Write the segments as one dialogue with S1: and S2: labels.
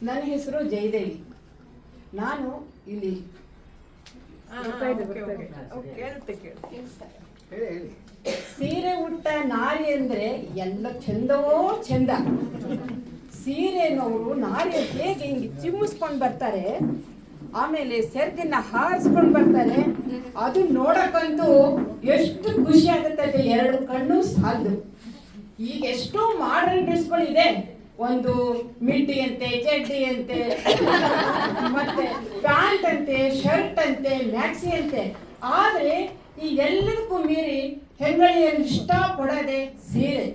S1: ನನ್ನ ಹೆಸರು ಜಯದೇವಿ. ನಾನು ಇಲ್ಲಿ ಸೀರೆ ಉಟ್ಟ ನಾರಿ ಅಂದ್ರೆ ಎಲ್ಲ ಚಂದವೋ ಚಂದ. ಸೀರೆನವರು ನಾರಿ ಹೇಗೆ ಹಿಂಗೆ ಚಿಮ್ಮಿಸ್ಕೊಂಡು ಬರ್ತಾರೆ, ಆಮೇಲೆ ಸೆರ್ಗನ್ನ ಹಾರಿಸ್ಕೊಂಡು ಬರ್ತಾರೆ. ಅದು ನೋಡಕ್ಕಂತೂ ಎಷ್ಟು ಖುಷಿ ಆಗುತ್ತೆ, ಎರಡು ಕಣ್ಣು ಸಾಲದು. ಈಗ ಎಷ್ಟೋ ಮಾಡರ್ನ್ ಡ್ರೆಸ್ಗಳಿದೆ, ಒಂದು ಮಿಡ್ಡಿ ಅಂತೆ, ಚಡ್ಡಿ ಅಂತೆ, ಮತ್ತೆ ಪ್ಯಾಂಟ್ ಅಂತೆ, ಶರ್ಟ್ ಅಂತೆ, ಮ್ಯಾಕ್ಸಿ ಅಂತೆ. ಆದ್ರೆ ಈ ಎಲ್ಲದಕ್ಕೂ ಮೀರಿ ಹೆಂಗಳಿಯನ್ನು ಇಷ್ಟ ಪಡೋದೆ ಸೀರೆ.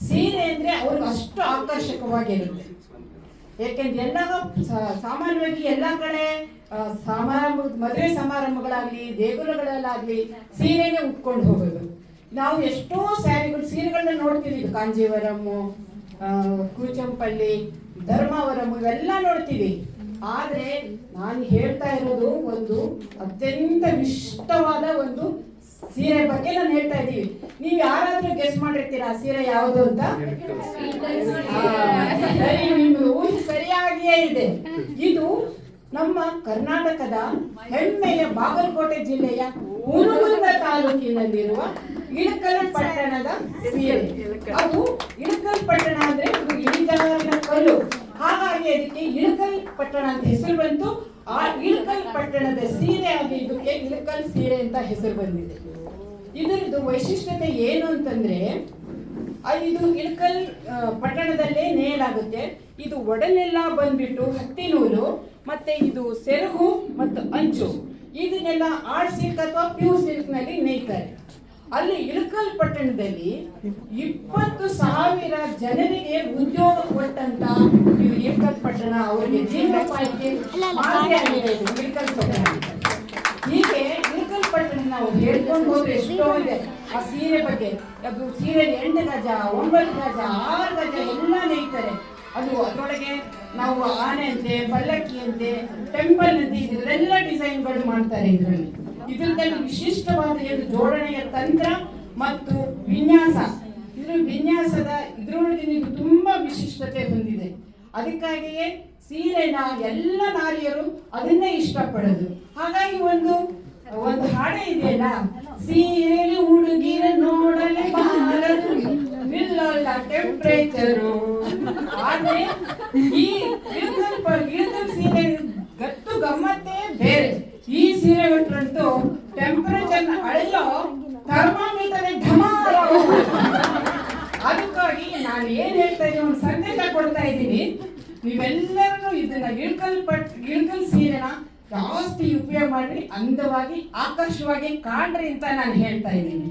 S1: ಸೀರೆ ಅಂದ್ರೆ ಅವ್ರಿಗೆ ಅಷ್ಟು ಆಕರ್ಷಕವಾಗಿರುತ್ತೆ. ಯಾಕೆಂದ್ರೆ ಎಲ್ಲ ಸಾಮಾನ್ಯವಾಗಿ ಎಲ್ಲ ಕಡೆ ಮದುವೆ ಸಮಾರಂಭಗಳಾಗ್ಲಿ, ದೇಗುಲಗಳಲ್ಲಾಗ್ಲಿ ಸೀರೆನೇ ಉಟ್ಕೊಂಡು ಹೋಗೋದು. ನಾವು ಎಷ್ಟೋ ಸೀರೆಗಳನ್ನ ನೋಡ್ತೀವಿ. ಕಾಂಜೀವರಮ್ಮು, ಕೂಚಂಪಳ್ಳಿ, ಧರ್ಮಾವರಂ ಇವೆಲ್ಲ ನೋಡ್ತೀವಿ. ಆದ್ರೆ ನಾನು ಹೇಳ್ತಾ ಇರೋದು ಒಂದು ಅತ್ಯಂತ ಇಷ್ಟವಾದ ಒಂದು ಸೀರೆ ಬಗ್ಗೆ ನಾನು ಹೇಳ್ತಾ ಇದ್ದೀವಿ. ನೀವು ಯಾರಾದ್ರೂ ಗೆಸ್ ಮಾಡಿರ್ತೀರಾ ಸೀರೆ ಯಾವುದು ಅಂತ? ಸರಿ, ನಿಮ್ಗೆ ಊಹೆ ಸರಿಯಾಗಿಯೇ ಇದೆ. ಇದು ನಮ್ಮ ಕರ್ನಾಟಕದ ಹೆಮ್ಮೆಯ ಬಾಗಲಕೋಟೆ ಜಿಲ್ಲೆಯ ಹುನಗುಂದ ತಾಲೂಕಿನಲ್ಲಿರುವ ಇಳಕಲ್ ಪಟ್ಟಣದ ಸೀರೆ. ಅದು ಇಳಕಲ್ ಪಟ್ಟಣ ಅಂದ್ರೆ ಇಳಿಜಾರಿನ ಕಲ್ಲು, ಹಾಗಾಗಿ ಅದಕ್ಕೆ ಇಳಕಲ್ ಪಟ್ಟಣ ಅಂತ ಹೆಸರು ಬಂತು. ಆ ಇಳಕಲ್ ಪಟ್ಟಣದ ಸೀರೆ ಆಗಿ ಇದಕ್ಕೆ ಇಳಕಲ್ ಸೀರೆ ಅಂತ ಹೆಸರು ಬಂದಿದೆ. ಇದರದ್ದು ವೈಶಿಷ್ಟ್ಯತೆ ಏನು ಅಂತಂದ್ರೆ, ಇದು ಇಳಕಲ್ ಪಟ್ಟಣದಲ್ಲೇ ನೇಯಲಾಗುತ್ತೆ. ಇದು ಒಡನೆಲ್ಲ ಬಂದ್ಬಿಟ್ಟು ಹತ್ತಿ ನೂಲು, ಮತ್ತೆ ಇದು ಸೆರಗು ಮತ್ತು ಅಂಚು, ಇದನ್ನೆಲ್ಲ ಆರ್ಟ್ ಸಿಲ್ಕ್ ಅಥವಾ ಪ್ಯೂರ್ ಸಿಲ್ಕ್ ನಲ್ಲಿ ನೇಯ್ತಾರೆ. ಅಲ್ಲಿ ಇಳಕಲ್ ಪಟ್ಟಣದಲ್ಲಿ 20,000 ಜನರಿಗೆ ಉದ್ಯೋಗ ಕೊಟ್ಟಂತ ಇಳಕಲ್ ಪಟ್ಟಣ ಅವರಿಗೆ ಜೀವನೋಪಾಯಕ್ಕೆ ಮಾದರಿಯಾಗಿದೆ ಇಳಕಲ್ ಪಟ್ಟಣ. ಹೀಗೆ ಇಳಕಲ್ ಪಟ್ಟಣ ನಾವು ಹೇಳ್ಕೊಂಡು ಹೋದ್ರೆ ಎಷ್ಟೋ ಇದೆ ಆ ಸೀರೆ ಬಗ್ಗೆ. ಅದು ಸೀರೆ 8 ಗಜ, 9 ಗಜ, 6 ಗಜ ಎಲ್ಲ ನೇಯ್ತಾರೆ. ಅದು ಅದರೊಳಗೆ ನಾವು ಆನೆ ಅಂತೆ, ಪಲ್ಲಕ್ಕಿ ಅಂತೆ, ಟೆಂಪಲ್ ಅಂತೆ, ಇದೆಲ್ಲ ಡಿಸೈನ್ಗಳು ಮಾಡ್ತಾರೆ. ಇದರಲ್ಲಿ ವಿಶಿಷ್ಟವಾದ ಜೋಡಣೆಯ ತಂತ್ರ ಮತ್ತು ವಿನ್ಯಾಸ, ವಿನ್ಯಾಸದ ಇದರೊಳಗೆ ಇದು ತುಂಬಾ ವಿಶಿಷ್ಟತೆ ಹೊಂದಿದೆ. ಅದಕ್ಕಾಗಿಯೇ ಸೀರೆನ ಎಲ್ಲ ನಾರಿಯರು ಅದನ್ನೇ ಇಷ್ಟಪಡೋದು. ಹಾಗಾಗಿ ಒಂದು ಹಾಡೆ ಇದೆಯಲ್ಲ, ಸೀರೆಲಿ ಹುಡುಗಿರ ನೋಡಲೆ ಬಾರದು ನಿಲ್ಲಲ್ಲ ಟೆಂಪರೇಚರು. ಆದ್ರೆ ಈ ಇಳಕಲ್ ಸೀರೆ ಗತ್ತು ಗಮ್ಮತ್ತೇ ಬೇರೆ. ಈ ಸೀರೆ ಉಟ್ರಂತೂ ಟೆಂಪರೇಚರ್ ಅಳೆಯೋ ಥರ್ಮಾಮೀಟರ್ ಢಮಾರ. ಅದಕ್ಕಾಗಿ ನಾನು ಏನ್ ಹೇಳ್ತಾ ಇದ್ದೀನಿ, ಒಂದು ಸಂದೇಶ ಕೊಡ್ತಾ ಇದ್ದೀನಿ. ನೀವೆಲ್ಲರೂ ಇದನ್ನ ಇಳಕಲ್ ಸೀರೆನ ಜಾಸ್ತಿ ಉಪಯೋಗ ಮಾಡಿ ಅಂದವಾಗಿ ಆಕರ್ಷವಾಗಿ ಕಾಣ್ರಿ ಅಂತ ನಾನು ಹೇಳ್ತಾ ಇದ್ದೀನಿ.